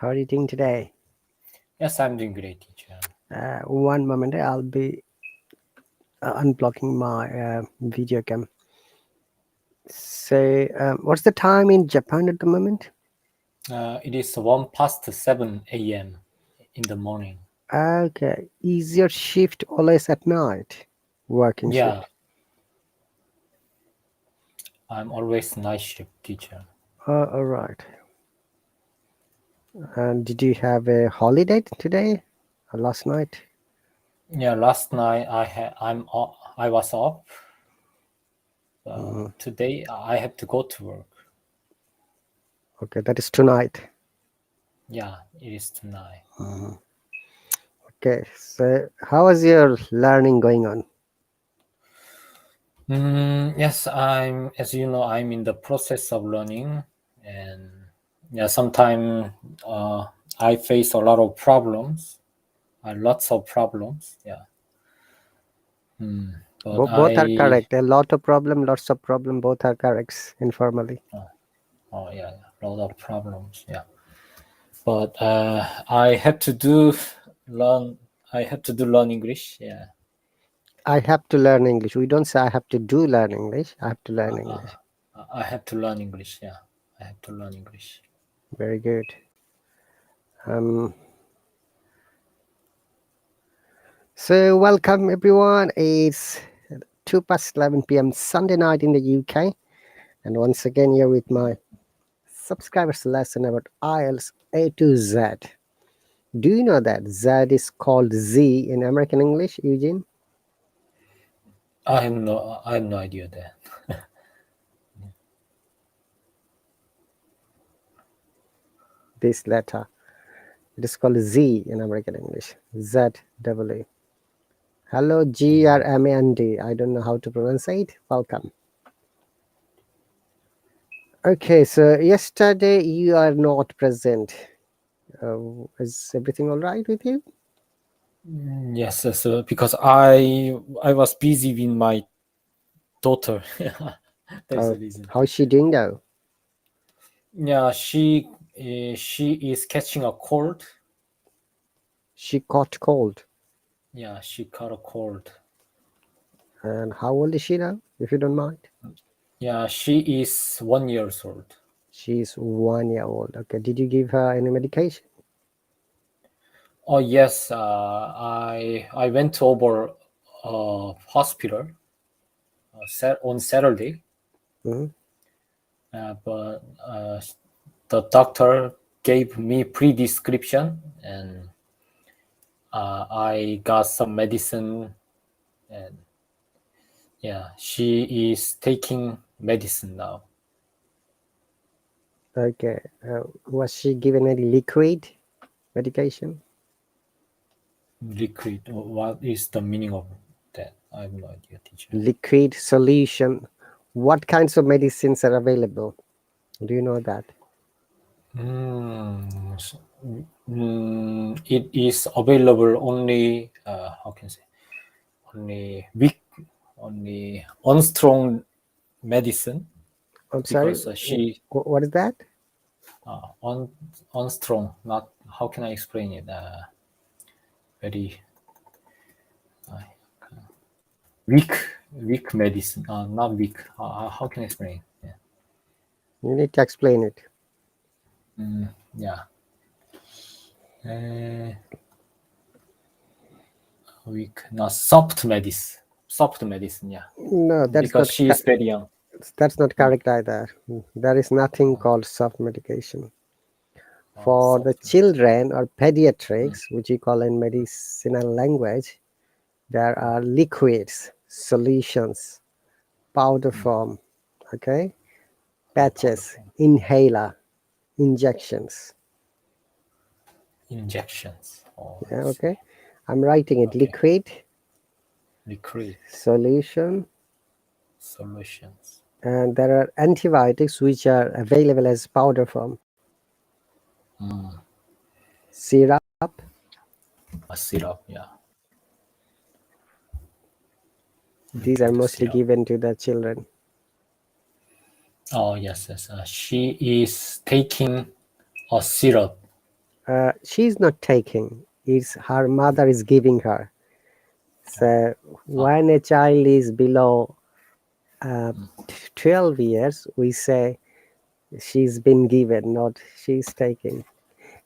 How are you doing today? Yes, I'm doing great, teacher. One moment, I'll be unblocking my video cam. So, what's the time in Japan at the moment? It is 7 a.m. in the morning. Okay, is your shift always at night? Working Yeah, shift? I'm always night shift teacher. All right. And did you have a holiday today or last night? Yeah, last night I was off. Today I have to go to work. Okay, that is tonight. Yeah, it is tonight. Okay, so how is your learning going on? Yes, as you know, I'm in the process of learning, and yeah, sometimes I face a lot of problems, lots of problems. Yeah, but Both are correct. A lot of problem, lots of problem, both are correct informally. oh yeah, a lot of problems. Yeah, but I have to do learn. I have to do learn English. Yeah, I have to learn English. We don't say I have to do learn English. I have to learn English. I have to learn English. Yeah, I have to learn English. Very good. Um, so welcome everyone. It's 2 past 11 p.m. Sunday night in the UK, and once again here with my subscribers lesson about IELTS A to Z. Do you know that Z is called Z in American English, Eugene? I have no idea that. This letter. It is called Z in American English. Z double A. Hello, GRMAND. I don't know how to pronounce it. Welcome. Okay, so yesterday you are not present. Is everything all right with you? Yes, so because I was busy with my daughter. That's the reason. How's she doing now? Yeah, she is catching a cold. She caught cold. Yeah, she caught a cold. And how old is she now, if you don't mind? Yeah, she is 1 year old. She's 1 year old. Okay, did you give her any medication? Oh yes, I went over hospital on Saturday, Hmm. but the doctor gave me prescription, and I got some medicine, and yeah, she is taking medicine now. Okay, was she given any liquid medication? Liquid. What is the meaning of that? I have no idea, teacher. Liquid solution. What kinds of medicines are available? Do you know that? It is available only. How can I say? Only weak, only unstrong medicine. I'm sorry, Because she what is that? unstrong. Not how can I explain it? Very weak medicine. Not weak. How can I explain? Yeah. You need to explain it. Yeah. Weak. Not soft medicine. Soft medicine. Yeah. No, Because she is very young. that's not correct either. There is nothing called soft medication. For the Soft. children or pediatrics, which you call in medicinal language, there are liquids, solutions, powder form, okay, patches, inhaler, injections. Injections. Oh, I Yeah, see. okay. I'm writing it: Okay. liquid, Liquid solution, solutions. and there are antibiotics which are available as powder form. Syrup, A syrup. Yeah. these are mostly Syrup. given to the children. Oh yes, yes. She is taking a syrup. She's not taking. It's her mother is giving her. So when a child is below uh, 12 years, we say she's been given, not she's taking.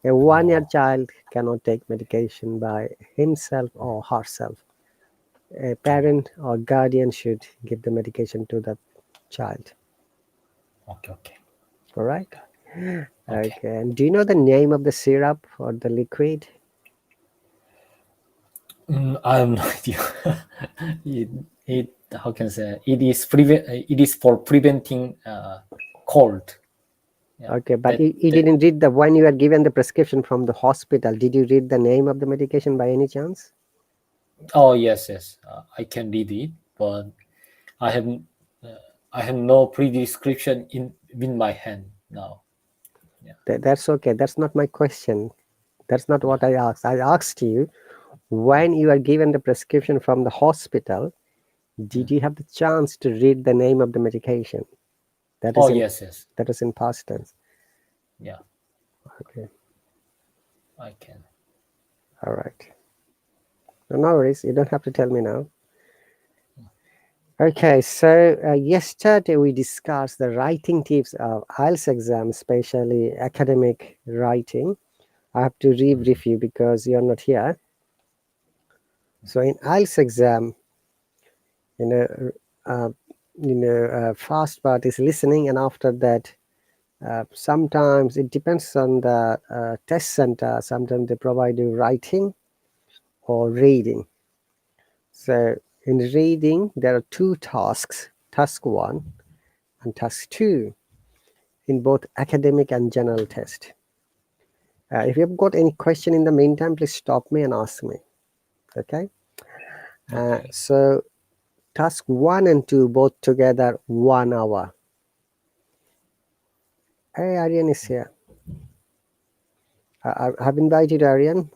A 1 year child cannot take medication by himself or herself. A parent or guardian should give the medication to the child. Okay, okay, All right. okay. Okay. And do you know the name of the syrup or the liquid? I have no idea. it, it how can I say it is for preventing cold. Yeah. Okay, but you didn't read the when you were given the prescription from the hospital. Did you read the name of the medication by any chance? Oh yes, yes. I can read it, but I have I have no prescription in my hand now. Yeah. That's okay. That's not my question. That's not what I asked. I asked you when you are given the prescription from the hospital, did you have the chance to read the name of the medication? That Oh is in yes, yes. that is in past tense. Yeah, Okay. I can. All right. No worries. You don't have to tell me now. Okay, so yesterday we discussed the writing tips of IELTS exam, especially academic writing. I have to rebrief you because you're not here. So in IELTS exam, you know, uh, first part is listening, and after that, sometimes it depends on the test center. Sometimes they provide you writing or reading. So in reading, there are two tasks: task 1 and task 2 in both academic and general test. If you've got any question in the meantime, please stop me and ask me. Okay. Okay. So task 1 and 2 both together 1 hour. Hey, Aryan is here. I have invited Aryan.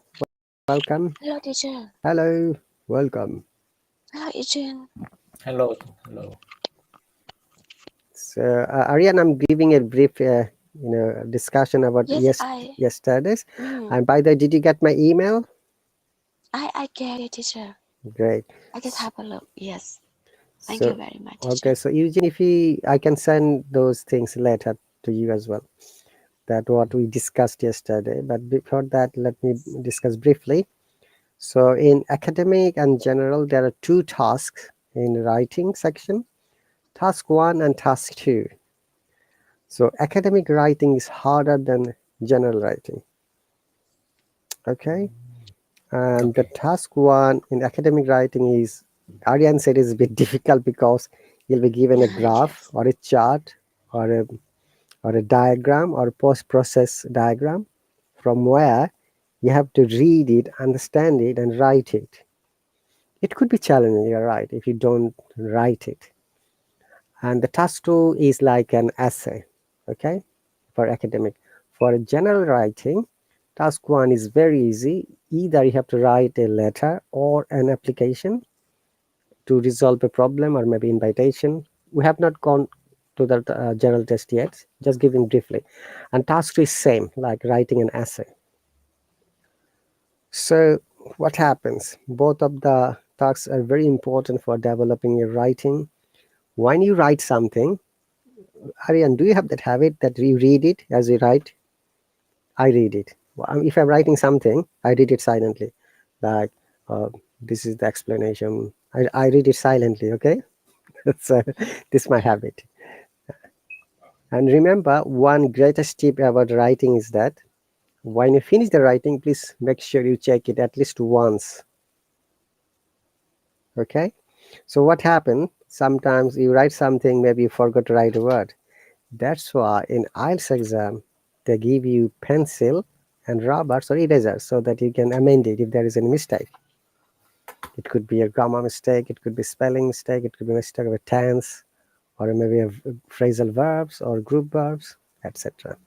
Welcome. Hello, teacher. Hello. Welcome. Hello, Adrian. Hello, hello. So Aryan, I'm giving a brief, discussion about Yes, yesterday's. mm, And by the way, did you get my email? I get it, teacher. Great. I just have a look. Yes. Thank you So very much, okay. teacher. So Eugene, if I can send those things later to you as well. That what we discussed yesterday. But before that, let me discuss briefly. So in academic and general, there are two tasks in writing section: task 1 and task 2. So academic writing is harder than general writing. Okay, and the Okay. task 1 in academic writing is, Aryan said, is a bit difficult because you'll be given a graph Yes. or a chart or a diagram or post process diagram from where you have to read it, understand it, and write it. It could be challenging, you're right, if you don't write it. And the task 2 is like an essay, okay, for academic. For general writing, task 1 is very easy. Either you have to write a letter or an application to resolve a problem or maybe invitation. We have not gone to the general test yet, just giving briefly. And task 2 is same, like writing an essay. So what happens? Both of the tasks are very important for developing your writing. When you write something, Aryan, do you have that habit that you read it as you write? I read it. If I'm writing something, I read it silently. Like, this is the explanation. I read it silently, okay? So this is my habit. And remember, one greatest tip about writing is that when you finish the writing, please make sure you check it at least once. Okay? So what happened? Sometimes you write something, maybe you forgot to write a word. That's why in IELTS exam, they give you pencil and rubbers or erasers so that you can amend it if there is any mistake. It could be a grammar mistake, it could be spelling mistake, it could be a mistake of a tense, or maybe a phrasal verbs or group verbs, etc.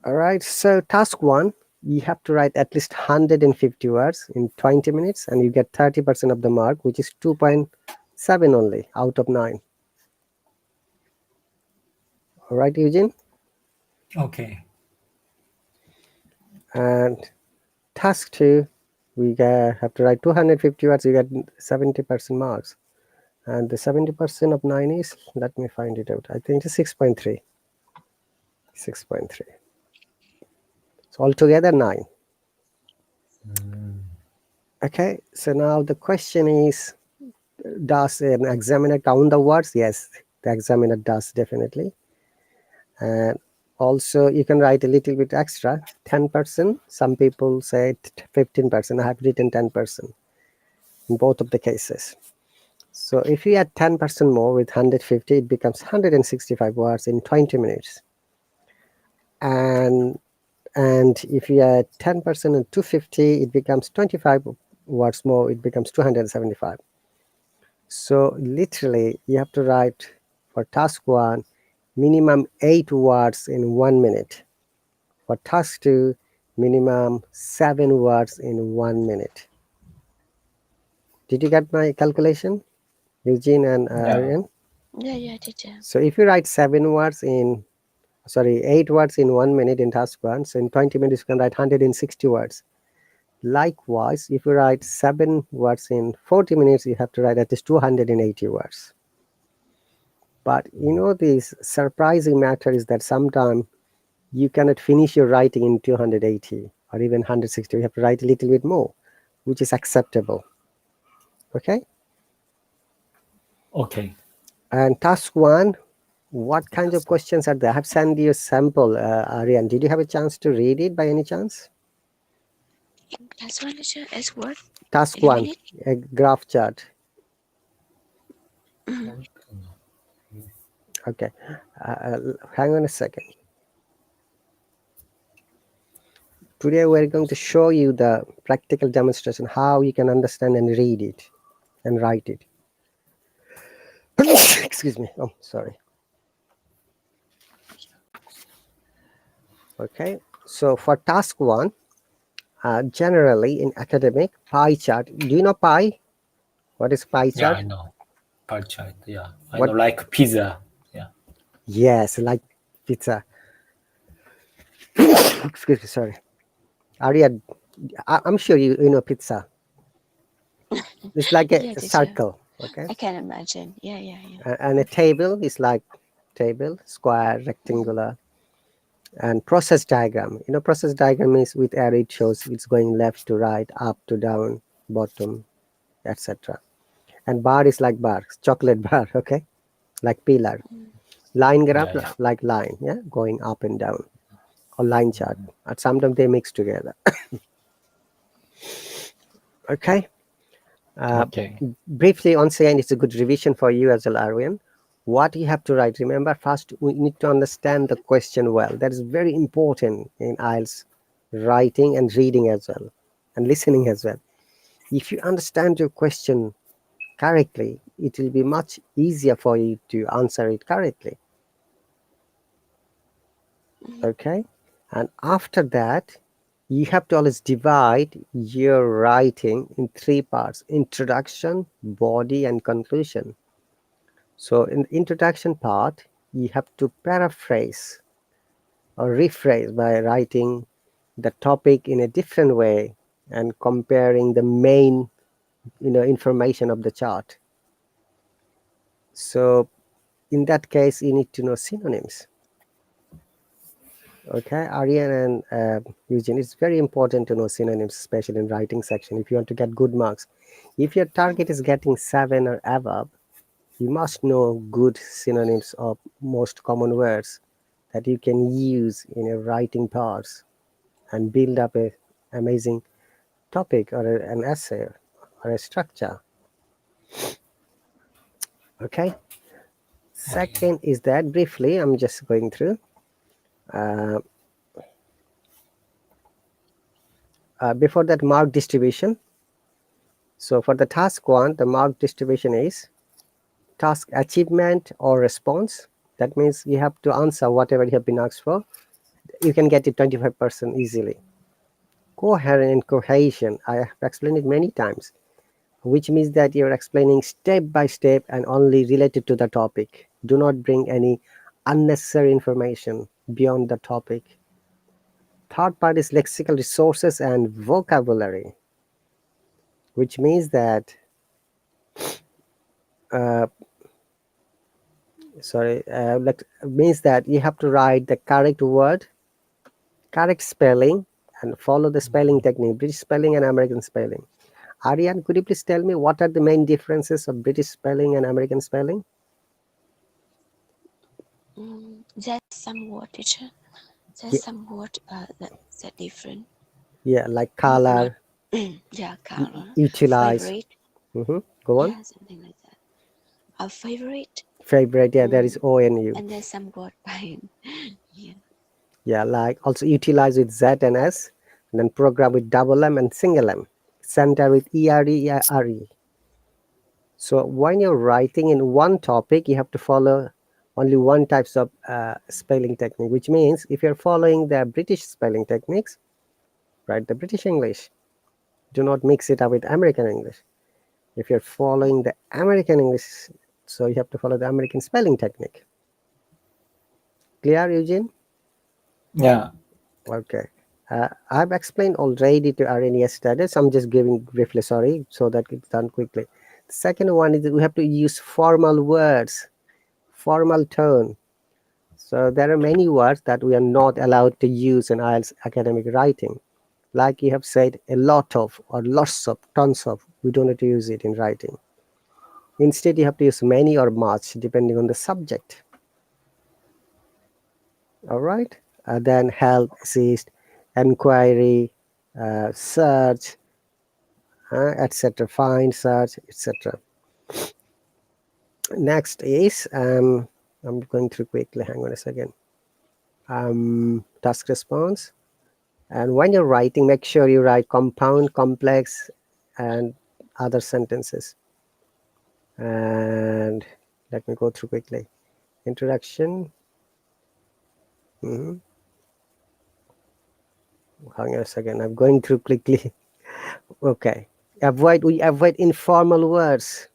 All right, so task 1, you have to write at least 150 words in 20 minutes and you get 30% of the mark, which is 2.7 only out of 9. All right, Eugene? Okay. And task 2, we have to write 250 words, you get 70% marks. And the 70% of 9 is, let me find it out, I think it's 6.3. 6.3. So altogether 9. Okay, so now the question is, does an examiner count the words? Yes, the examiner does, definitely. And also you can write a little bit extra, 10%. Some people say 15%. I have written 10% in both of the cases. So if you add 10% more with 150, it becomes 165 words in 20 minutes. And if you add 10% and 250, it becomes 25 words more, it becomes 275. So literally you have to write for task 1 minimum 8 words in 1 minute. For task 2, minimum 7 words in 1 minute. Did you get my calculation, Eugene and Yeah. Aryan? Yeah, teacher. So if you write 8 words in 1 minute in task 1, so in 20 minutes you can write 160 words. Likewise, if you write 7 words in 40 minutes, you have to write at least 280 words. But you know, this surprising matter is that sometimes you cannot finish your writing in 280 or even 160. You have to write a little bit more, which is acceptable. Okay? Okay. And task 1, what kinds of questions are there? I have sent you a sample, Aryan. Did you have a chance to read it by any chance? That's one, teacher. As what? Task Did you 1, read it? a graph chart. Okay, hang on a second. Today we're going to show you the practical demonstration, how you can understand and read it and write it. Excuse me. Oh, sorry. Okay, so for task 1, generally in academic, pie chart. Do you know pie? What is pie Yeah, chart? I know. Pie chart. Yeah, I What? know, like pizza. Yeah. Yes, like pizza. Excuse me, sorry. Arya, I'm sure you know pizza. It's like Yeah, a teacher. circle, okay? I can imagine. Yeah. And a table is like table, square, rectangular, and process diagram. You know, process diagram is with arrow, it shows it's going left to right, up to down, bottom, etc. And bar is like bar, chocolate bar, okay? Like pillar. Line graph, Yeah. like line, yeah, going up and down, or line chart. And sometimes they mix together. Okay. Okay. Briefly, once again, it's a good revision for you as well, Arvian. What you have to write, remember, first we need to understand the question well. That is very important in IELTS writing and reading as well, and listening as well. If you understand your question correctly, it will be much easier for you to answer it correctly. Okay, and after that, you have to always divide your writing in 3 parts: introduction, body, and conclusion. So in the introduction part, you have to paraphrase or rephrase by writing the topic in a different way and comparing the main information of the chart. So in that case, you need to know synonyms. Okay, Aryan and Eugene, it's very important to know synonyms, especially in writing section, if you want to get good marks. If your target is getting 7 or above, you must know good synonyms of most common words that you can use in your writing parts and build up a amazing topic or an essay or a structure. Okay. Second is that briefly, I'm just going through. Before that, mark distribution. So for the task 1, the mark distribution is task achievement or response. That means you have to answer whatever you have been asked for. You can get it 25% easily. Coherent and cohesion, I have explained it many times, which means that you're explaining step by step and only related to the topic. Do not bring any unnecessary information beyond the topic. Third part is lexical resources and vocabulary, which means that means that you have to write the correct word, correct spelling, and follow the spelling technique, British spelling and American spelling. Aryan, could you please tell me what are the main differences of British spelling and American spelling? There's some word, teacher. There's Yeah, some word that different. yeah, like Not, color, yeah, color, utilize. favorite, Go on. yeah, something like that. A favorite, Favorite, yeah, there is O and U. and there's some word by yeah. Yeah, like also utilize with Z and S, and then program with double M and single M. Center with ERE. So when you're writing in one topic, you have to follow only one types of spelling technique, which means if you're following the British spelling techniques, write the British English. Do not mix it up with American English. If you're following the American English, so you have to follow the American spelling technique. Clear, Eugene? Yeah. Okay. I've explained already to Aryan yesterday, so I'm just giving briefly, sorry, so that it's done quickly. The second one is that we have to use formal words, formal tone. So there are many words that we are not allowed to use in IELTS academic writing. Like you have said, a lot of, or lots of, tons of, we don't have to use it in writing. Instead, you have to use many or much, depending on the subject. All right? Then help, assist, inquiry, search, etc. Find, search, etc. Next is, I'm going through quickly, hang on a second. Task response. And when you're writing, make sure you write compound, complex, and other sentences. And let me go through quickly. Introduction. Hang on a second, I'm going through quickly. Okay. We avoid informal words.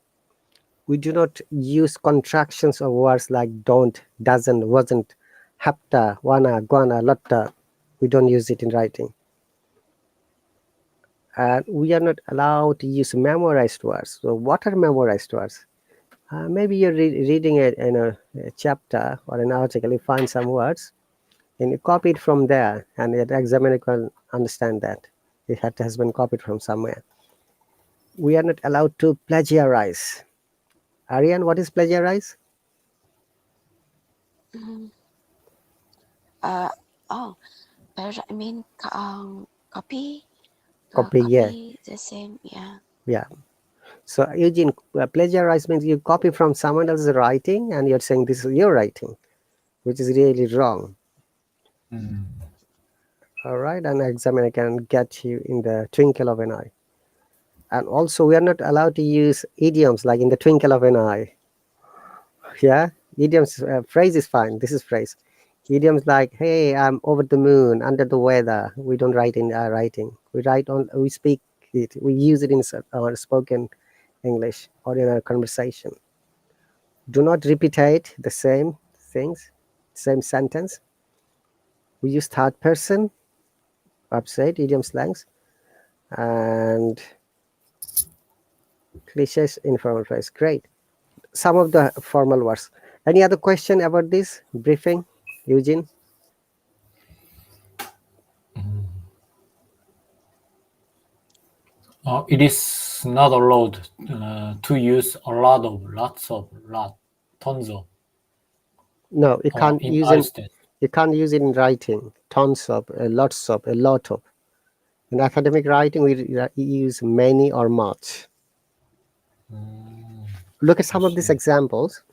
We do not use contractions of words like don't, doesn't, wasn't, hapta, wanna, gonna, lotta. We don't use it in writing. And we are not allowed to use memorized words. So what are memorized words? Maybe you're reading it in a chapter or an article, you find some words, and you copy it from there, and the examiner can understand that it has been copied from somewhere. We are not allowed to plagiarize. Aryan, what is plagiarize? Oh, but I mean, copy, Copy, yeah. copy the same, yeah. Yeah. So Eugene, plagiarize means you copy from someone else's writing and you're saying this is your writing, which is really wrong. All right, and examiner can get you in the twinkle of an eye. And also we are not allowed to use idioms like in the twinkle of an eye. Yeah, idioms, phrase is fine. This is phrase. Idioms like, hey, I'm over the moon, under the weather. We don't write in our writing. We speak it. We use it in our spoken English or in our conversation. Do not repeat the same things, same sentence. We use third person, upside, idiom slangs, and cliches, informal phrase. Great. Some of the formal words. Any other question about this briefing, Eugene? It is not allowed to use tons of. No, you can't In use it. IELTS. You can't use it in writing. Tons of, lots of, a lot of. In academic writing, we use many or much. Look at some of these examples.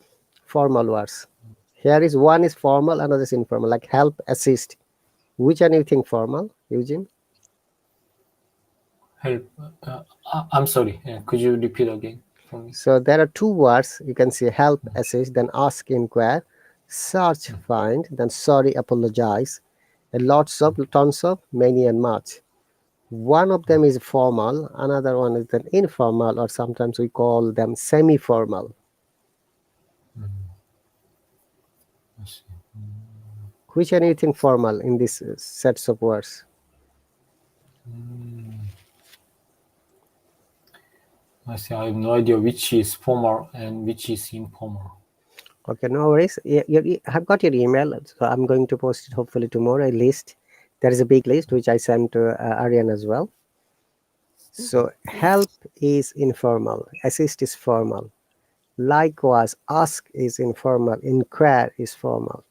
Formal words. Here is one is formal, another is informal, like help, assist. Which one you think formal, Eugene? Help. I'm sorry. Could you repeat again for me? So there are two words. You can see help, assist, then ask, inquire, search, find, then sorry, apologize, and lots of, tons of, many, and much. One of them is formal, another one is an informal, or sometimes we call them semi-formal. I see. Which one you think formal in these sets of words? I see. I have no idea which is formal and which is informal. Okay, no worries. I've got your email, so I'm going to post it hopefully tomorrow. A list. There is a big list which I sent to Aryan as well. So help is informal, assist is formal. Likewise, ask is informal, inquire is formal.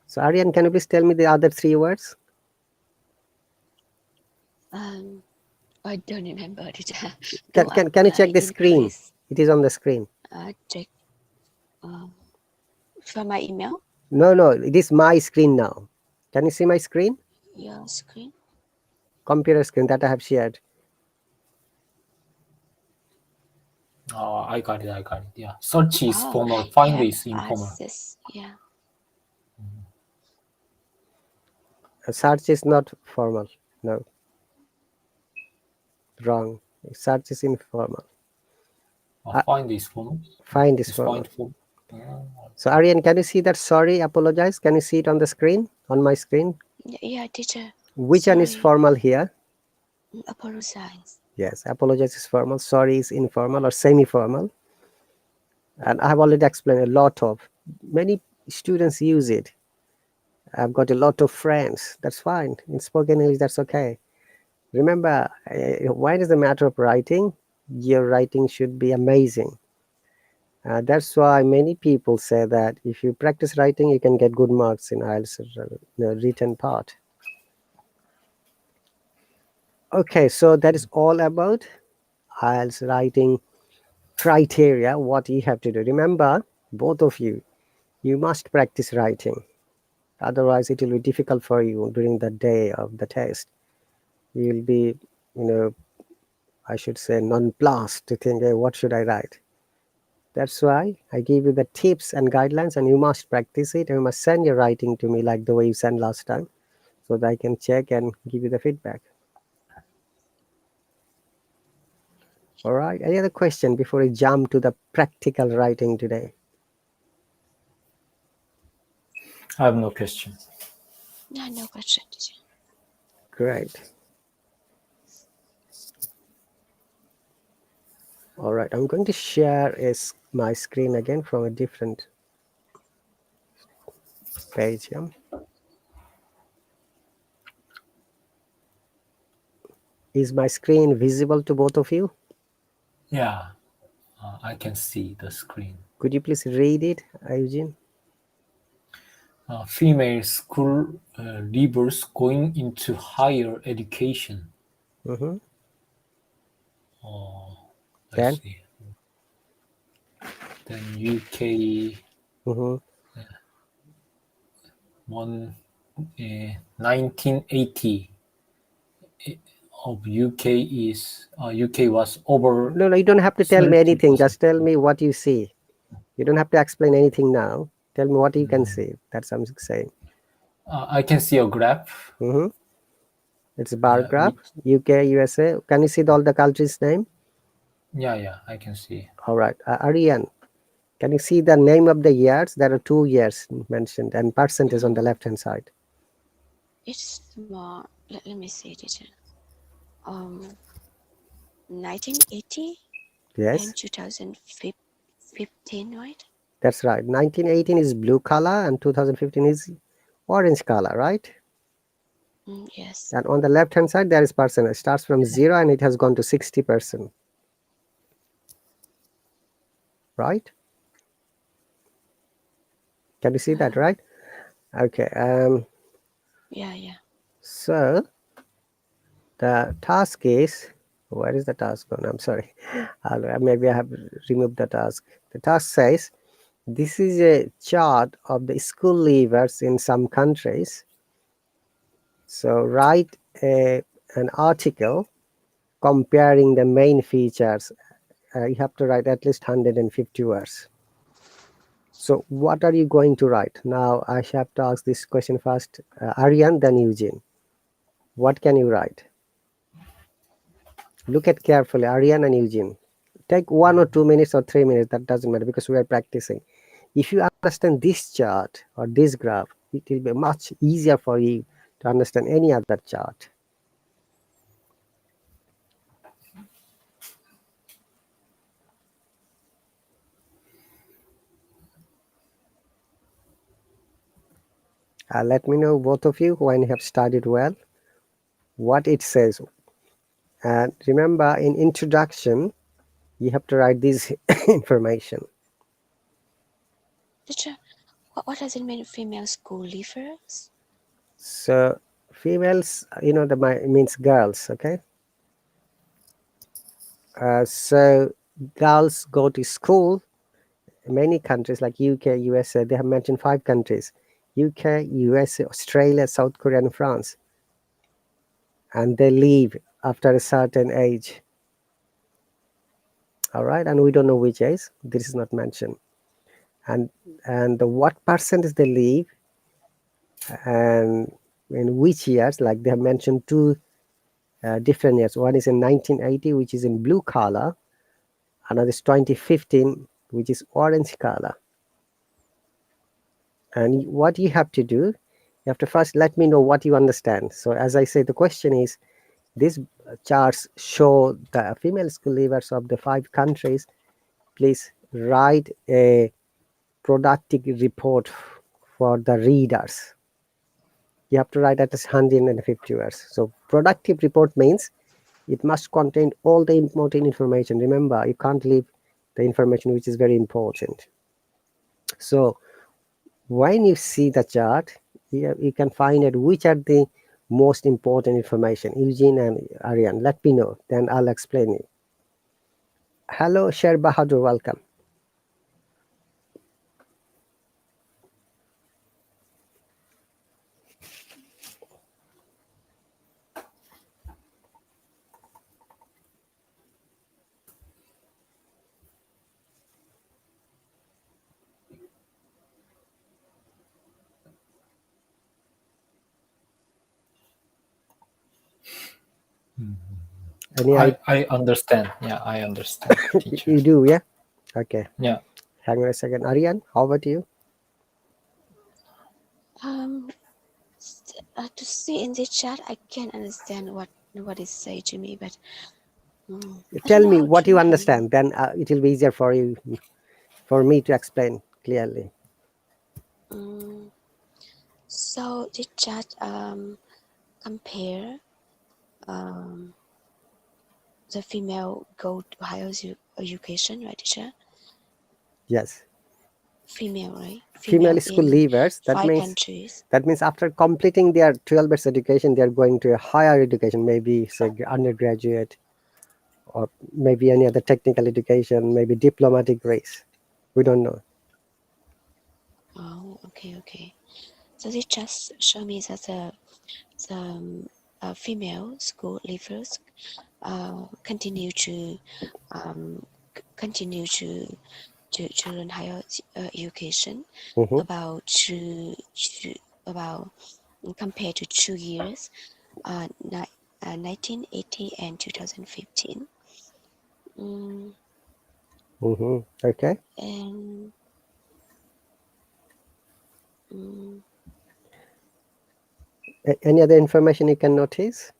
So Aryan, can you please tell me the other three words? I don't remember, teacher. Can you check the screen? It is on the screen. Check for my email. No, it is my screen now. Can you see my screen? Your screen. Computer screen that I have shared. I got it. Yeah. Search is formal. Find is informal. Access. Yeah. Search is not formal. No. Wrong. Search is informal. Find is formal. Find is formal. Find formal. So Aryan, can you see that? Sorry, apologize. Can you see it on the screen? On my screen? Yeah, teacher. Which one is formal here? Apologize. Yes, apologize is formal. Sorry is informal or semi-formal. And I have already explained a lot of. Many students use it. I've got a lot of friends. That's fine. In spoken English, that's okay. Remember, when it's a matter of writing, your writing should be amazing. That's why many people say that if you practice writing, you can get good marks in IELTS written part. Okay, so that is all about IELTS writing criteria, what you have to do. Remember, both of you must practice writing. Otherwise, it will be difficult for you during the day of the test. You will be, I should say, nonplussed to think, hey, what should I write? That's why I give you the tips and guidelines, and you must practice it. You must send your writing to me like the way you sent last time, so that I can check and give you the feedback. All right. Any other question before we jump to the practical writing today? I have no question. No question, teacher. Great. All right. I'm going to share my screen again from a different page. Yeah. Is my screen visible to both of you? Yeah, I can see the screen. Could you please read it, Eugene? Female school leavers going into higher education. Mm-hmm. I Then? see. Then UK Mm-hmm. 1980 of UK is UK was over. No, you don't have to tell me anything. 30%. Just tell me what you see. You don't have to explain anything now. Tell me what you can see. That's what I'm saying. I can see a graph. Mm-hmm. It's a bar graph. UK, USA. Can you see all the countries' name? Yeah, I can see. All right. Aryan, can you see the name of the years? There are 2 years mentioned and percentage on the left-hand side. It's more. Let me see, teacher. 1980. Yes. And 2015, right? That's right. 1918 is blue color and 2015 is orange color, right? Yes. And on the left-hand side, there is percent. It starts from 0 and it has gone to 60%. Right? Can you see that, right? Okay. Yeah. So the task is, where is the task gone? I'm sorry. Maybe I have removed the task. The task says, this is a chart of the school leavers in some countries. So write an article comparing the main features. You have to write at least 150 words. So what are you going to write? Now I have to ask this question first. Aryan, then Eugene. What can you write? Look at carefully, Aryan and Eugene. Take 1 or 2 minutes or 3 minutes, that doesn't matter because we are practicing. If you understand this chart or this graph, it will be much easier for you to understand any other chart. Let me know, both of you, when you have studied well, what it says. And remember, in introduction, you have to write this information. Teacher, what does it mean, female school leavers? So females, means girls, okay? So girls go to school. Many countries like UK, USA, they have mentioned 5 countries: UK, USA, Australia, South Korea, and France. And they leave after a certain age. All right, and we don't know which age. This is not mentioned. And what percentage they leave, and in which years, like they have mentioned 2 different years. One is in 1980, which is in blue color. Another is 2015, which is orange color. And what you have to do, you have to first let me know what you understand. So as I say, the question is, these charts show the female school leavers of the 5 countries. Please write a productive report for the readers. You have to write at least 150 words. So productive report means it must contain all the important information. Remember, you can't leave the information which is very important. So when you see the chart, you can find out which are the most important information. Eugene and Aryan, let me know, then I'll explain it. Hello, Sher Bahadur, welcome. I understand. Yeah, I understand. Teacher. You do, yeah? Okay. Yeah. Hang on a second. Aryan, how about you? To see in the chat, I can't understand what is say to me, but Tell me what you understand, then it will be easier for you, for me to explain clearly. So the chat compare the female go to higher education, right, teacher? Yes. Female, right? Female school leavers. That 5 means countries. that means after completing their 12 years education, they are going to a higher education, maybe say undergraduate, or maybe any other technical education, maybe diplomatic race. We don't know. Oh, okay. So they just show me that the female school leavers continue to learn higher education about compared to 2 years, 1980 and 2015. Okay. And Any other information you can notice?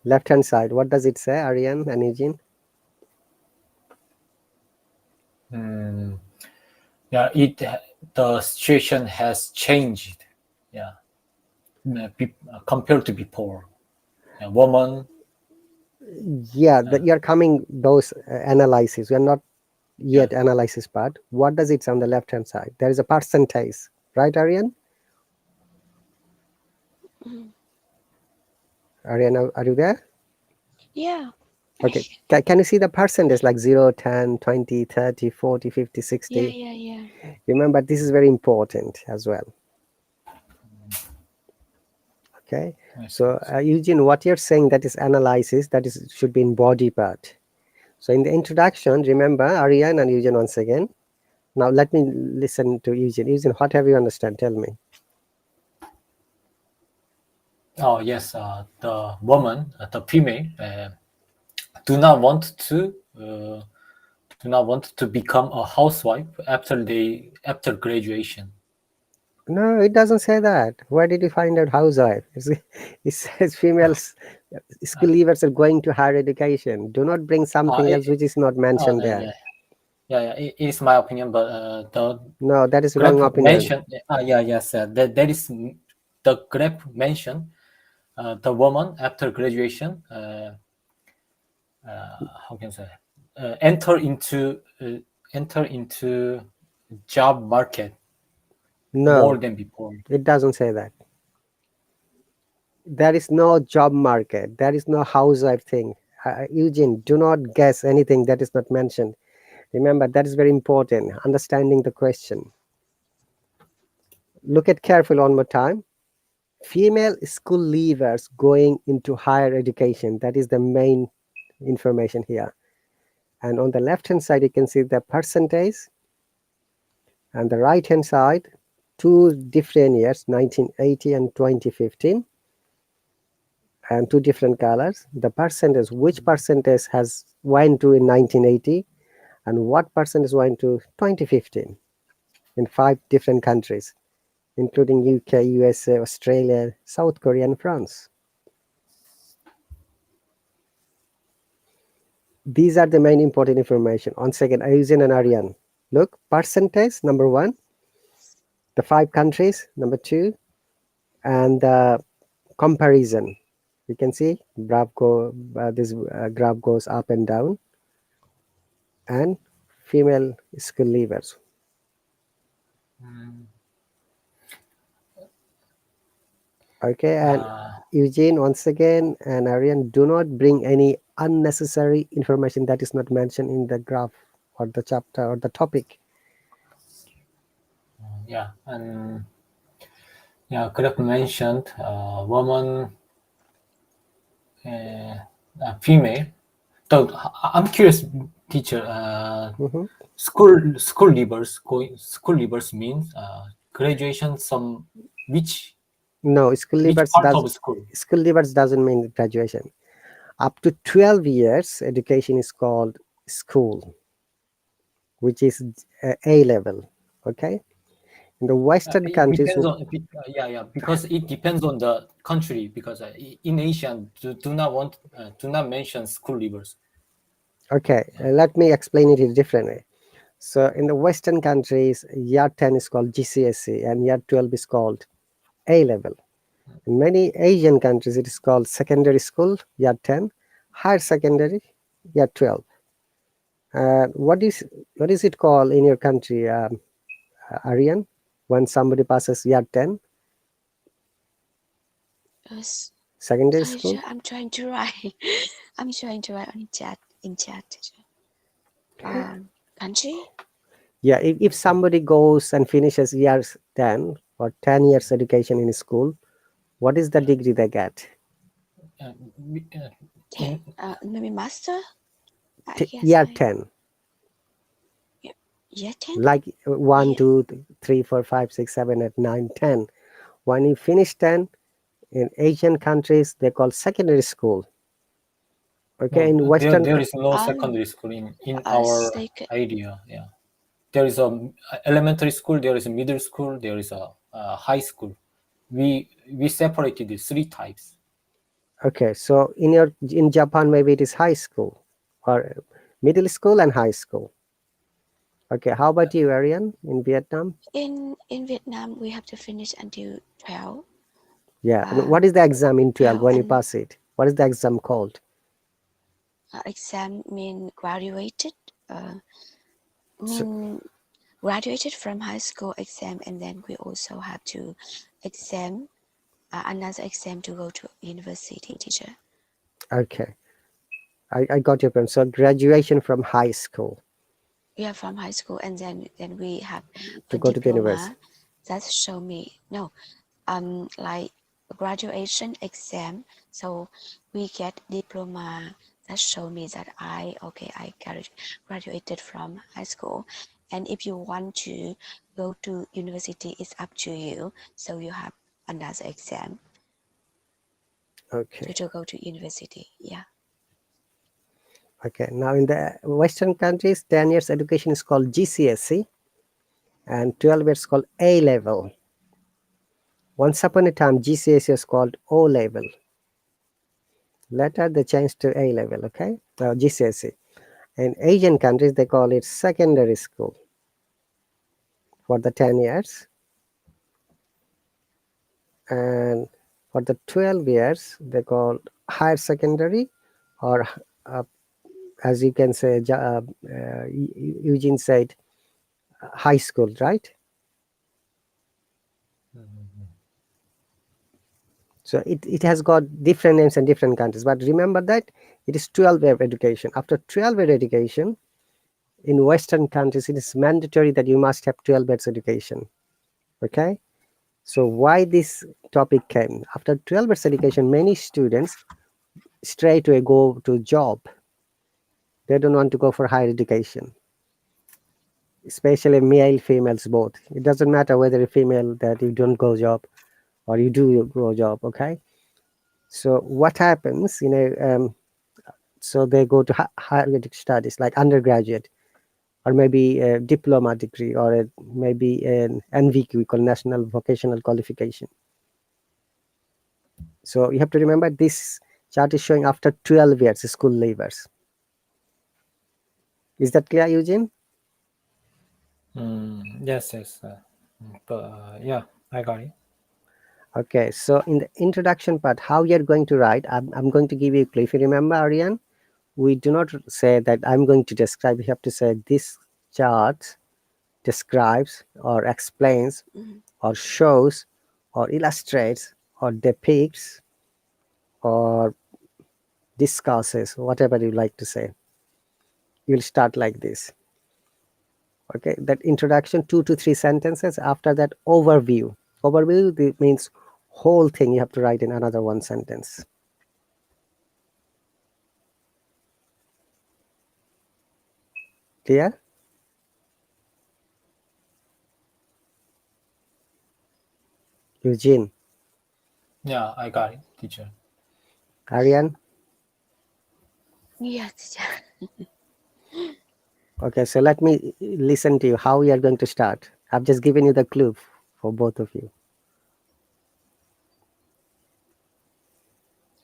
Left hand side, what does it say, Aryan and Eugene? Yeah, the situation has changed. Yeah, compared to before. Yeah, woman. Yeah, that you're coming those analysis. We are not yet analysis part. What does it say on the left hand side? There is a percentage, right, Aryan? Aryan, are you there? yeah. Okay. Can you see the percentage like 0, 10, 20, 30, 40, 50, 60? Yeah. Remember, this is very important as well. Okay. So Eugene, what you're saying, that is analysis, that is should be in body part. So in the introduction, remember, Aryan and Eugene once again. Now let me listen to Eugene. Eugene, what have you understand? Tell me. Oh yes, the woman, the female, do not want to become a housewife after graduation. No, it doesn't say that. Where did you find out housewife? It says females, school leavers are going to higher education. Do not bring something else which is not mentioned there. Yeah. It is my opinion, but the No, that is graph wrong opinion. mentioned. Yes, that is the graph mentioned. The woman after graduation, how can I say, enter into job market more No, than before. it doesn't say that. There is no job market. There is no housewife thing. Eugene, do not guess anything that is not mentioned. Remember, that is very important. Understanding the question. Look at carefully one more time. Female school leavers going into higher education. That is the main information here. And on the left hand side, you can see the percentage, and the right hand side, two different years, 1980 and 2015, and two different colors. The percentage, which percentage has went to in 1980 and what percentage went to 2015 in 5 different countries, including UK, USA, Australia, South Korea, and France. These are the main important information. Once again, Ayusin and Aryan. Look, percentage, number 1, the 5 countries, number 2, and the comparison. You can see this graph goes up and down, and female school leavers. Okay, and Eugene, once again, and Aryan, do not bring any unnecessary information that is not mentioned in the graph or the chapter or the topic. And graph mentioned woman, female. So I'm curious, teacher. School leavers means graduation. Which No, school leavers part of school? School leavers doesn't mean graduation. Up to 12 years, education is called school, which is A level. Okay, in the Western countries. Depends on, because it depends on the country. Because in Asian, do not mention school leavers. Okay, let me explain it in a different way. So in the Western countries, year 10 is called GCSE and year 12 is called A level. In many Asian countries, it is called secondary school, year 10, higher secondary, year 12. What is it called in your country, Aryan, when somebody passes year 10? Secondary Sorry, school? sir, I'm trying to write. I'm trying to write on chat, in chat. Country? Yeah, if somebody goes and finishes year 10 or 10 years education in school, what is the degree they get? Maybe master? Year 10. Year 10? Like 1, 2, 3, 4, 5, 6, 7, 8, 9, 10. When you finish 10, in Asian countries, they call secondary school. Okay, in Western. There is no secondary school in our idea. Yeah, there is a elementary school, there is a middle school, there is a high school. We separated the 3 types. Okay, so in Japan, maybe it is high school or middle school and high school. Okay, how about you, Arian, in Vietnam? In Vietnam, we have to finish until 12. Yeah, and what is the exam in 12 when you pass it? What is the exam called? Exam mean graduated. Graduated from high school exam, and then we also have to exam another exam to go to university, teacher. Okay, I got your point. So graduation from high school. Yeah, from high school, and then we have to a go diploma to the university. That show me like graduation exam. So we get diploma that show me that I graduated from high school. And if you want to go to university, it's up to you. So you have another exam. Okay. To go to university. Yeah. Okay. Now in the Western countries, 10 years education is called GCSE, and 12 years called A level. Once upon a time, GCSE was called O level. Later, they changed to A level. Okay, GCSE. In Asian countries, they call it secondary school for the 10 years, and for the 12 years, they call higher secondary, or as you can say, Eugene said, high school, right? So it has got different names in different countries, but remember that it is 12-year education. After 12-year education, in Western countries, it is mandatory that you must have 12 years education. Okay, so why this topic came? After 12 years education, many students straight away go to job. They don't want to go for higher education, especially male, females both. It doesn't matter whether you're female that you don't go job or you do go job. Okay, so what happens, so they go to higher studies like undergraduate, or maybe a diploma degree, or maybe an NVQ, we call National Vocational Qualification. So you have to remember this chart is showing after 12 years school leavers. Is that clear, Eugene? Yes. Yeah, I got it. Okay, so in the introduction part, how you're going to write, I'm going to give you a clue. If you remember, Aryan, we do not say that I'm going to describe. You have to say this chart describes or explains or shows or illustrates or depicts or discusses, whatever you like to say. You'll start like this. Okay, that introduction, 2 to 3 sentences. After that, overview. Overview means whole thing you have to write in another one sentence. Clear? Eugene? Yeah, I got it, teacher. Aryan? Yes, teacher. Okay, so let me listen to you how you are going to start. I've just given you the clue for both of you.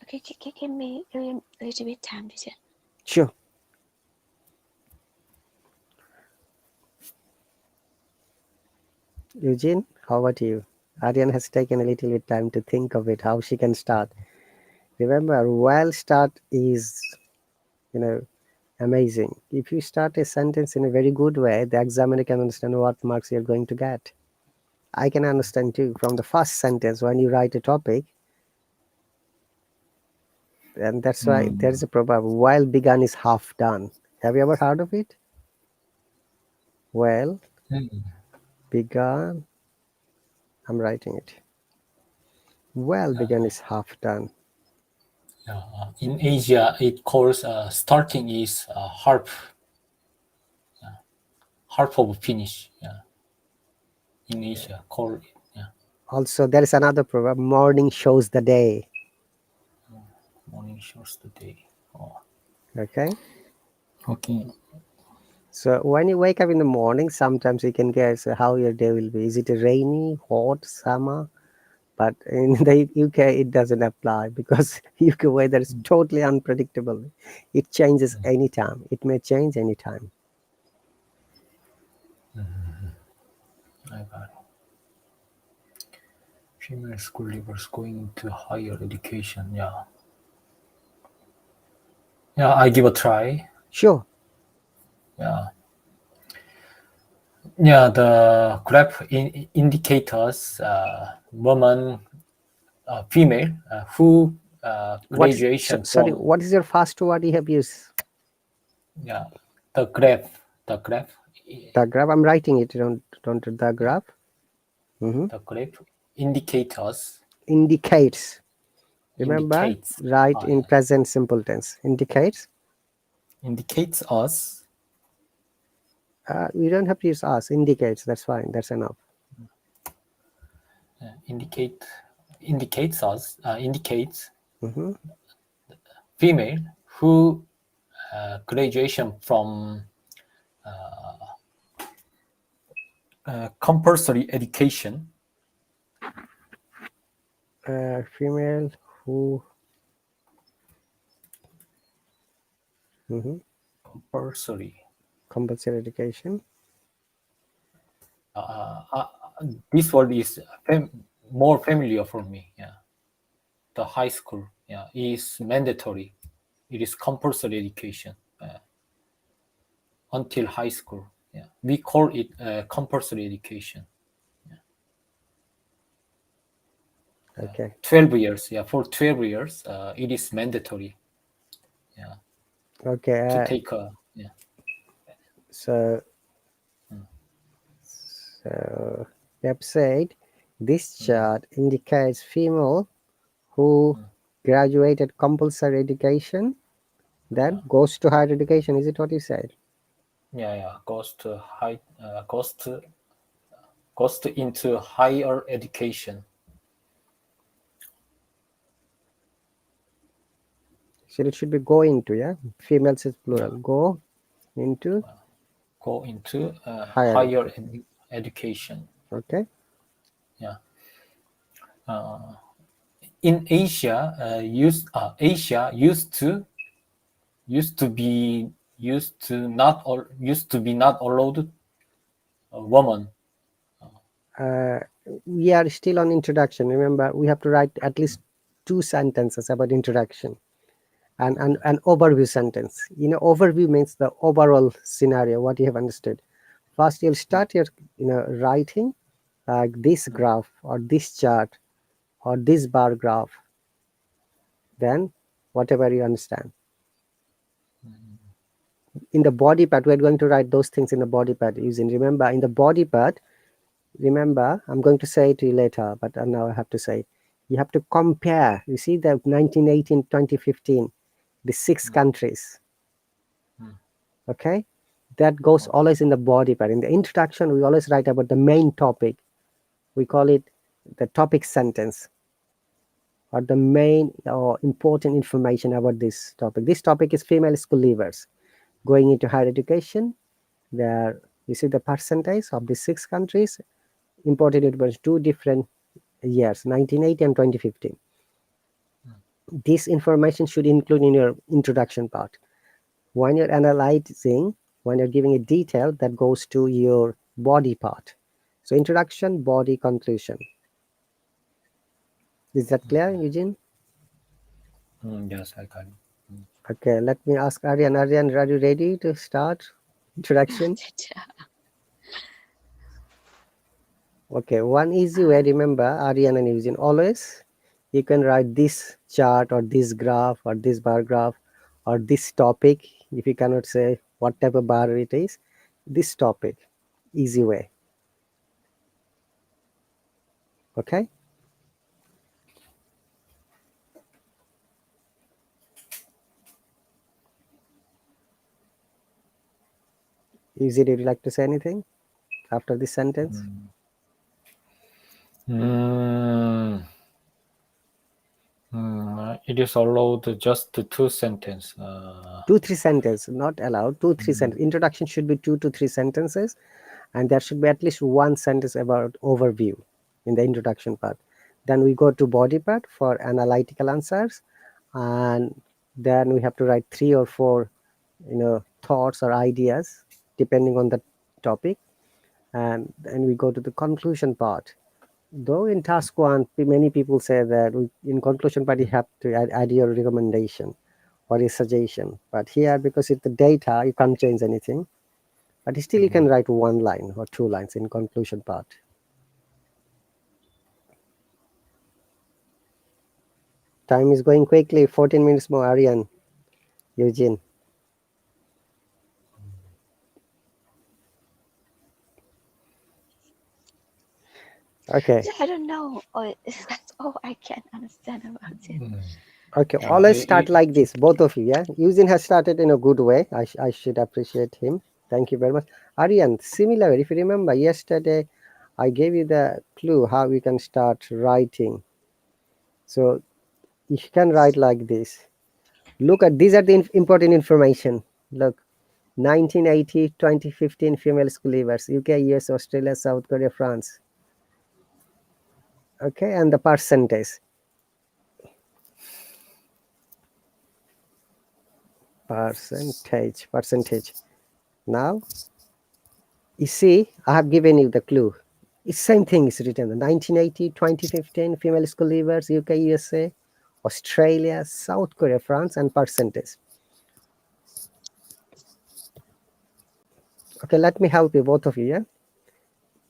Okay, give me a little bit time, teacher. Sure. Eugene, how about you? Aryan has taken a little bit time to think of it, how she can start. Remember, while start is, amazing. If you start a sentence in a very good way, the examiner can understand what marks you're going to get. I can understand too from the first sentence when you write a topic, and that's why there is a proverb, while begun is half done. Have you ever heard of it? Well begun, I'm writing it. Well begun is half done. Yeah, in Asia, it calls starting is half of finish. Yeah, in Asia, call it. Yeah, Also, there is another proverb, morning shows the day. morning shows the day. Oh, Okay, okay. so when you wake up in the morning, sometimes you can guess how your day will be. Is it a rainy, hot, summer? But in the UK, it doesn't apply because UK weather is totally unpredictable. It changes anytime. It may change anytime. I got it. Female school leavers going to higher education. Yeah. Yeah, I give a try. Sure. Yeah. Yeah, the graph indicators woman, female who graduation Sorry, from. what is your first word you have used? Yeah, the graph. The graph. I'm writing it on the graph. The graph indicators. Indicates. Remember, Indicates. write in present simple tense. Indicates. Indicates us. You don't have to use us. Indicates. That's fine. That's enough. Indicates us. Indicates Mm-hmm. female who graduation from compulsory education Female who compulsory. compulsory education. This word is more familiar for me. Yeah, the high school. Yeah, is mandatory. It is compulsory education until high school. Yeah, we call it compulsory education. Okay. 12 years. Yeah, for 12 years, it is mandatory. Yeah, Okay. to take a So we have said this chart indicates female who graduated compulsory education, then goes to higher education. Is it what you said? goes to into higher education. So it should be go into, yeah? Females is plural. Go into Higher education. Okay. Yeah. In Asia, Asia used to be not allowed a woman. We are still on introduction. Remember, we have to write at least 2 sentences about introduction and an overview sentence. Overview means the overall scenario, what you have understood. First, you'll start your writing like this graph or this chart or this bar graph. Then, whatever you understand. In the body part, we're going to write those things in the body part using, remember, in the body part, remember, I'm going to say it to you later, but now I have to say, you have to compare. You see the 1918, 2015, the 6 countries. Okay? That goes always in the body part. In the introduction, we always write about the main topic. We call it the topic sentence or the main or important information about this topic. This topic is female school leavers going into higher education. There, you see the percentage of the 6 countries. Imported it was 2 different years, 1980 and 2015. This information should include in your introduction part. When you're analyzing, when you're giving a detail, that goes to your body part. So introduction, body, conclusion. Is that clear, Eugene? Yes, I got it. Okay, let me ask Aryan. Aryan, are you ready to start introduction? Okay, one easy way, remember, Aryan and Eugene, always you can write this chart or this graph or this bar graph or this topic. If you cannot say what type of bar it is, this topic, easy way. Okay. Easy, would you like to say anything after this sentence? It is allowed just 2 sentences. 2-3 sentences, not allowed. 2-3 sentences. Introduction should be 2 to 3 sentences, and there should be at least 1 sentence about overview in the introduction part. Then we go to body part for analytical answers, and then we have to write 3 or 4 thoughts or ideas depending on the topic, and then we go to the conclusion part. Though in task 1 many people say that in conclusion part you have to add your recommendation or your suggestion, but here, because it's the data, you can't change anything, but still you can write 1 line or 2 lines in conclusion part. Time is going quickly. 14 minutes more. Aryan, Eugene. Okay. I don't know. That's all I can understand about it. Okay, always start like this, both of you, yeah? Eugene has started in a good way. I should appreciate him. Thank you very much. Aryan, similar, if you remember, yesterday I gave you the clue how you can start writing. So you can write like this. Look at, these are the important information. Look, 1980, 2015 female school leavers, UK, US, Australia, South Korea, France. Okay, and the percentage. percentage. Now, you see, I have given you the clue. It's same thing is written. 1980, 2015, female school leavers, UK, USA, Australia, South Korea, France, and percentage. Okay, let me help you, both of you. Yeah?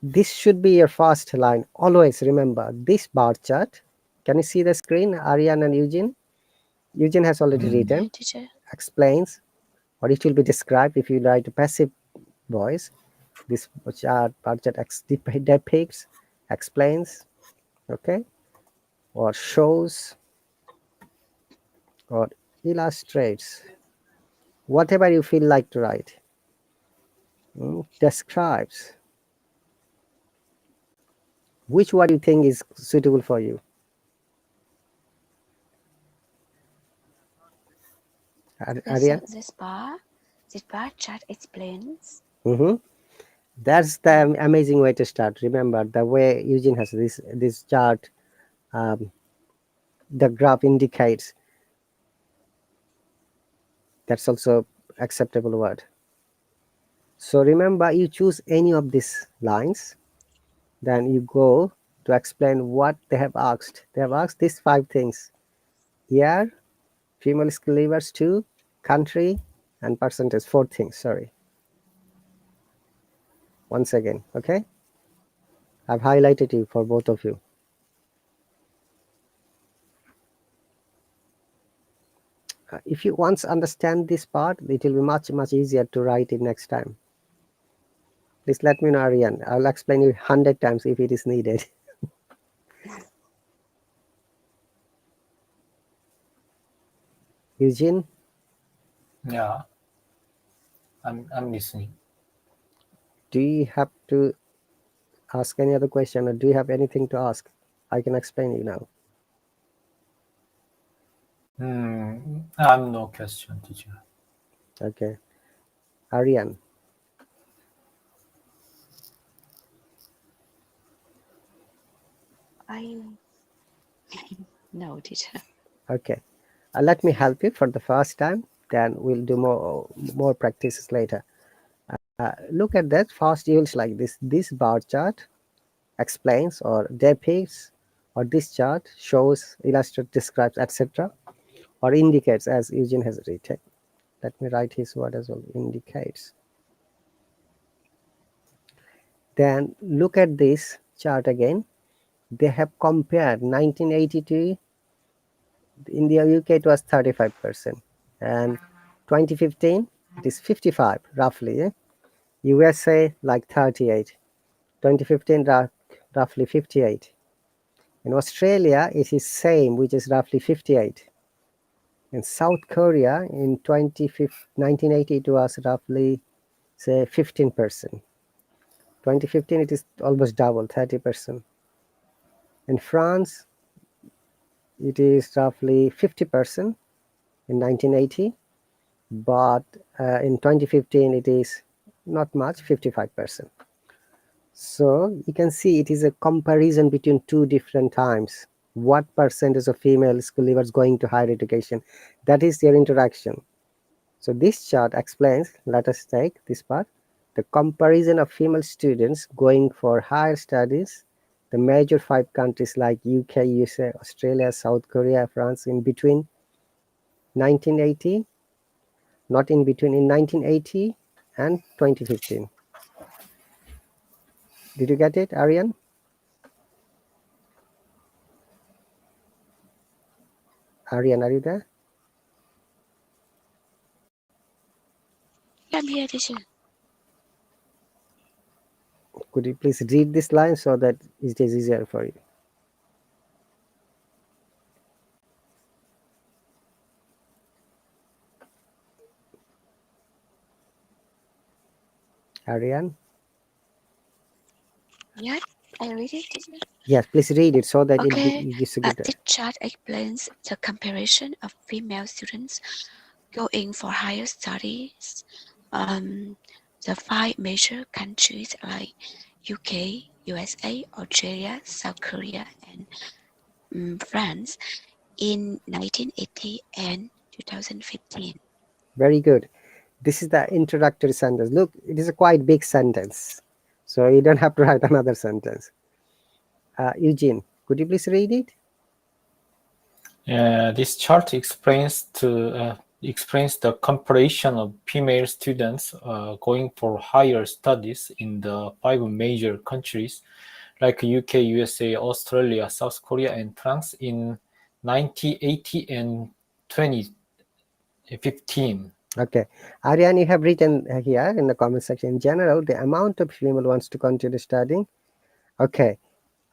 This should be your first line. Always remember this bar chart. Can you see the screen, Aryan and Eugene? Eugene has already written, teacher. explains, or it will be described if you write a passive voice. This chart, bar chart depicts, explains, okay, or shows, or illustrates, whatever you feel like to write. Describes. Which word you think is suitable for you? Aryan? This bar chart explains. That's the amazing way to start. Remember the way Eugene has this chart, the graph indicates. That's also acceptable word. So remember, you choose any of these lines, then you go to explain what they have asked. They have asked these 5 things: year, female school leavers 2, country, and percentage. 4 things. Sorry. Once again, okay? I've highlighted you for both of you. If you once understand this part, it will be much easier to write it next time. Please let me know, Aryan. I'll explain it 100 times if it is needed. Eugene? Yeah, I'm listening. Do you have to ask any other question, or do you have anything to ask? I can explain you now. I'm no question, teacher. Okay. Aryan? No, teacher. Okay. Let me help you for the first time, then we'll do more practices later. Look at that. First you will like this bar chart explains or depicts, or this chart shows, illustrates, describes, etc., or indicates, as Eugene has written. Let me write his word as well, indicates. Then look at this chart again. They have compared 1982, in the UK it was 35%, and 2015 it is 55 roughly. USA like 38, 2015 roughly 58. In Australia it is same, which is roughly 58. In South Korea in 1980 it was roughly say 15%. 2015 it is almost double, 30%. In France it is roughly 50% in 1980, but in 2015 it is not much, 55%. So you can see it is a comparison between 2 different times. What percentage of female school leavers going to higher education? That is their interaction. So this chart explains, let us take this part, the comparison of female students going for higher studies, the major 5 countries like UK, USA, Australia, South Korea, France, in between 1980, not in between, in 1980 and 2015. Did you get it, Aryan? Aryan, are you there? I'm here, teacher. Could you please read this line so that it is easier for you? Aryan? Yeah, I read it, teacher. Yes, please read it so that Okay. it gives a good. This chart explains the comparison of female students going for higher studies. The 5 major countries like UK, USA, Australia, South Korea, and France in 1980 and 2015. Very good. This is the introductory sentence. Look, it is a quite big sentence, so you don't have to write another sentence. Eugene, could you please read it? This chart explains the comparison of female students going for higher studies in the 5 major countries like UK, USA, Australia, South Korea, and France in 1980 and 2015. Okay, Aryan, you have written here in the comment section, in general, the amount of female wants to continue studying. Okay,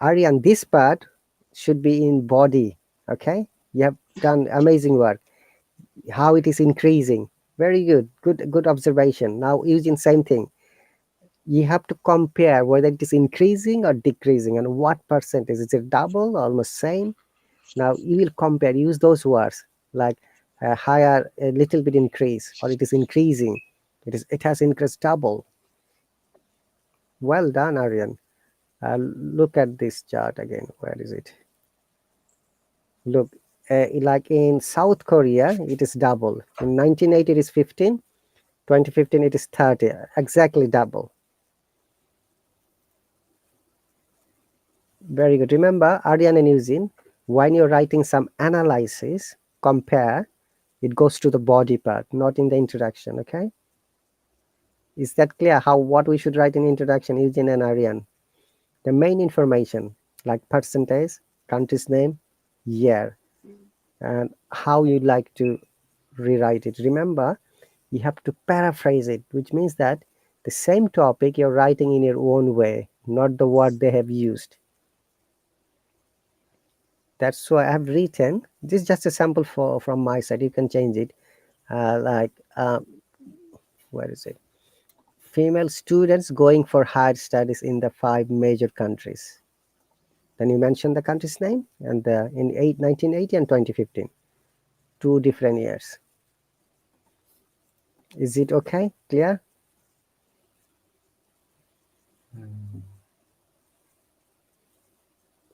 Aryan, this part should be in body. Okay, you have done amazing work. How it is increasing. Very good. Good observation. Now using same thing. You have to compare whether it is increasing or decreasing and what percentage. Is it double, almost same? Now you will compare, use those words like higher, a little bit increase, or it is increasing. It has increased double. Well done, Aryan. Look at this chart again. Where is it? Look, like in South Korea, it is double. In 1980, it is 15. 2015, it is 30. Exactly double. Very good. Remember, Aryan and Eugene, when you're writing some analysis, compare, it goes to the body part, not in the introduction. Okay? Is that clear? What we should write in introduction, Eugene and Aryan? The main information like percentage, country's name, year, and how you'd like to rewrite it. Remember, you have to paraphrase it, which means that the same topic you're writing in your own way, not the word they have used. That's why I have written, this is just a sample from my side, you can change it, where is it? Female students going for higher studies in the 5 major countries. Then you mention the country's name and in 1980 and 2015, 2 different years. Is it okay? Clear?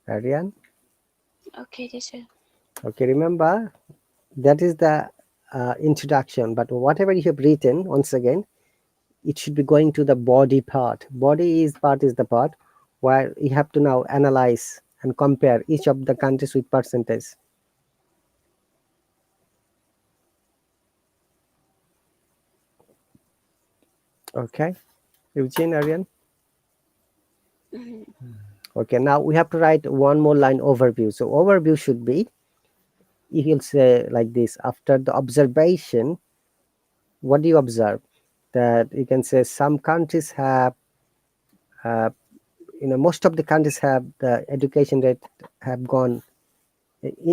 Ariane? Okay, teacher. Okay, remember that is the introduction, but whatever you have written, once again, it should be going to the body part. Body is the part where you have to now analyze and compare each of the countries with percentage. Okay, Eugene, Ariane? Okay, now we have to write one more line overview. So overview should be, if you'll say like this, after the observation, what do you observe? That you can say some countries have, most of the countries have the education rate have gone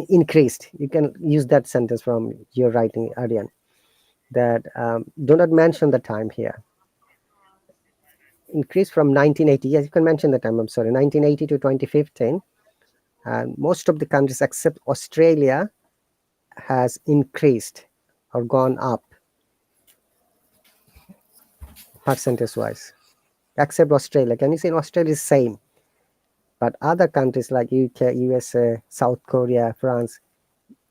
increased. You can use that sentence from your writing, Aryan. That do not mention the time here. Increased from 1980. Yes, you can mention the time. I'm sorry, 1980 to 2015. And most of the countries except Australia has increased or gone up percentage wise. Except Australia. Can you say in Australia is same? But other countries like UK, USA, South Korea, France,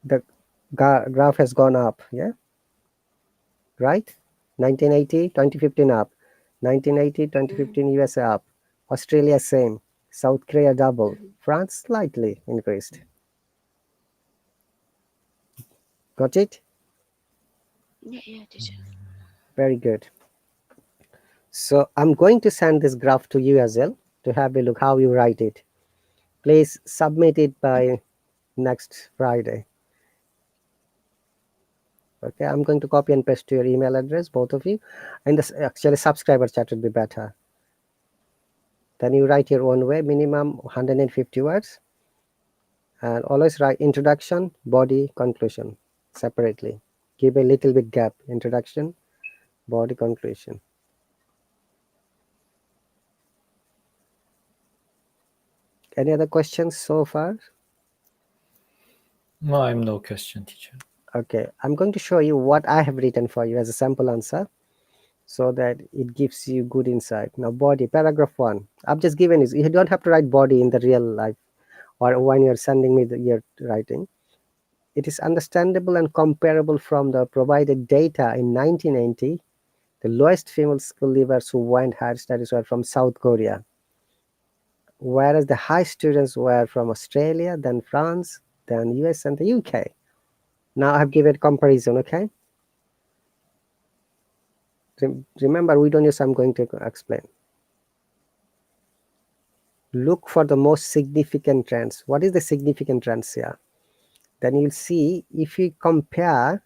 the graph has gone up. Yeah, right? 1980, 2015 up. 1980, 2015 USA up. Australia same. South Korea double. France slightly increased. Got it? Yeah, teacher. Very good. So I'm going to send this graph to you as well to have a look how you write it. Please submit it by next Friday. Okay, I'm going to copy and paste to your email address, both of you. And this actually subscriber chat would be better. Then you write your own way, minimum 150 words. And always write introduction, body, conclusion separately. Give a little bit gap, introduction, body, conclusion. Any other questions so far? No, I have no question, teacher. Okay, I'm going to show you what I have written for you as a sample answer so that it gives you good insight. Now body, paragraph 1. I've just given you don't have to write body in the real life or when you're sending me your writing. It is understandable and comparable from the provided data in 1990. The lowest female school leavers who went higher studies were from South Korea, whereas the high students were from Australia, then France, then US, and the UK. Now I have given comparison, okay? Remember, we don't use, I'm going to explain. Look for the most significant trends. What is the significant trends here? Then you'll see, if you compare,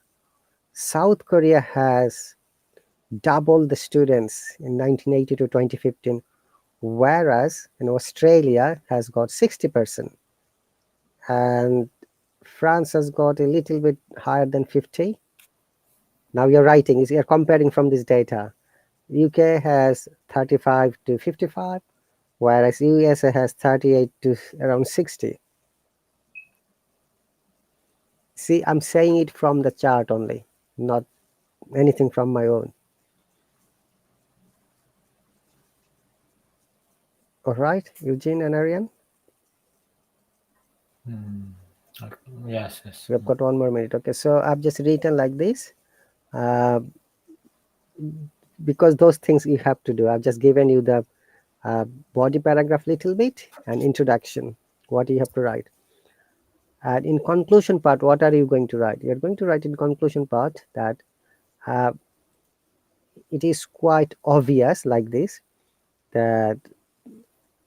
South Korea has double the students in 1980 to 2015, whereas in Australia has got 60%, and France has got a little bit higher than 50. Now you're writing, you're comparing from this data. UK has 35 to 55, whereas USA has 38 to around 60. See, I'm saying it from the chart only, not anything from my own. All right, Eugene and Ariane? Yes, yes. We've got 1 more minute. Okay, so I've just written like this because those things you have to do. I've just given you the body paragraph little bit and introduction, what you have to write. And in conclusion part, what are you going to write? You're going to write in conclusion part that it is quite obvious like this, that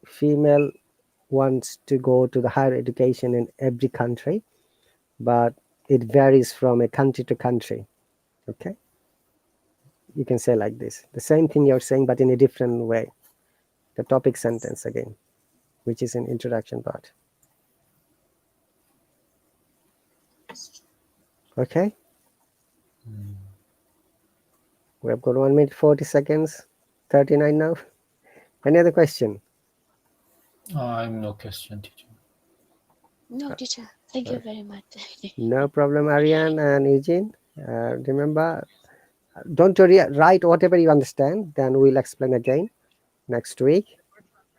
female wants to go to the higher education in every country, but it varies from a country to country. Okay, you can say like this, the same thing you're saying but in a different way, the topic sentence again, which is an introduction part. Okay, we have got 1 minute 40 seconds, 39 now. Any other question? I have no question, teacher. No, teacher. Thank you very much. No problem, Ariane and Eugene. Remember, don't worry, write whatever you understand, then we'll explain again next week.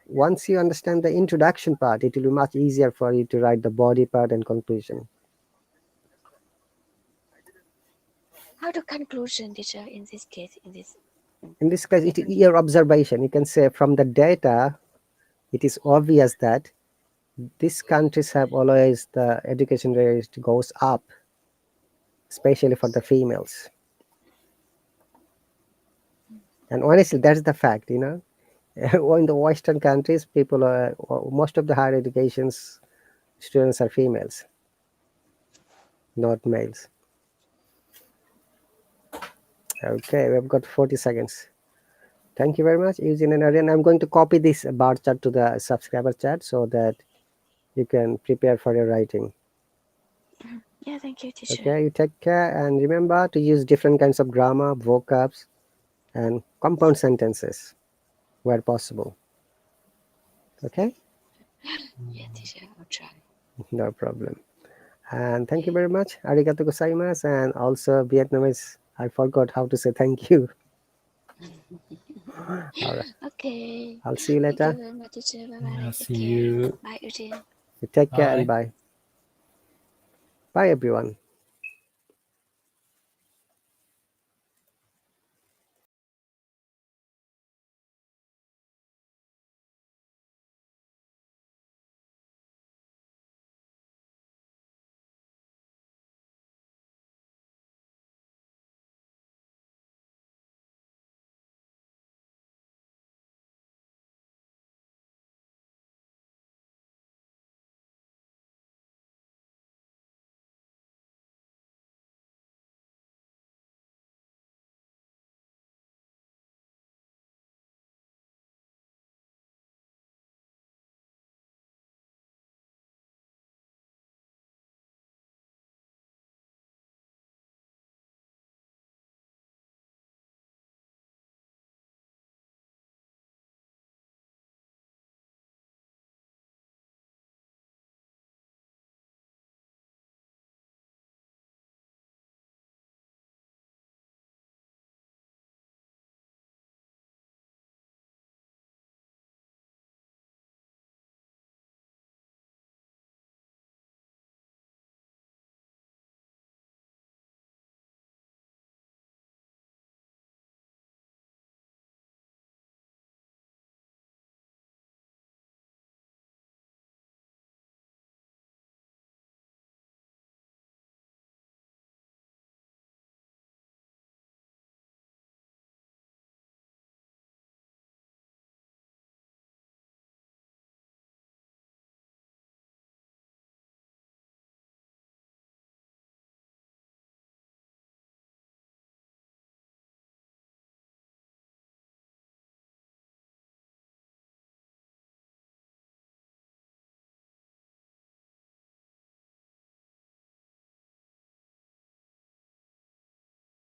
Once you understand the introduction part, it will be much easier for you to write the body part and conclusion. How to conclusion, teacher, in this case, In this case, it is your observation. You can say from the data, it is obvious that these countries have always the education rate goes up, especially for the females. And honestly, that's the fact, you know. In the Western countries, people are, most of the higher educations students are females, not males. Okay, we've got 40 seconds. Thank you very much, Eugene and Ariane. I'm going to copy this bar chart to the subscriber chat so that you can prepare for your writing. yeah, thank you, teacher. Okay, you take care, and remember to use different kinds of grammar, vocabs, and compound sentences where possible. Okay? Yeah, teacher, I'll try. No problem. And thank you very much. Arigato gozaimasu. And also Vietnamese, I forgot how to say thank you. All right. Okay. I'll see you Thank later. you very much, teacher. Bye-bye. Yeah, Take see care. you. Bye, Eugene. You take care and Bye. bye. Bye, everyone.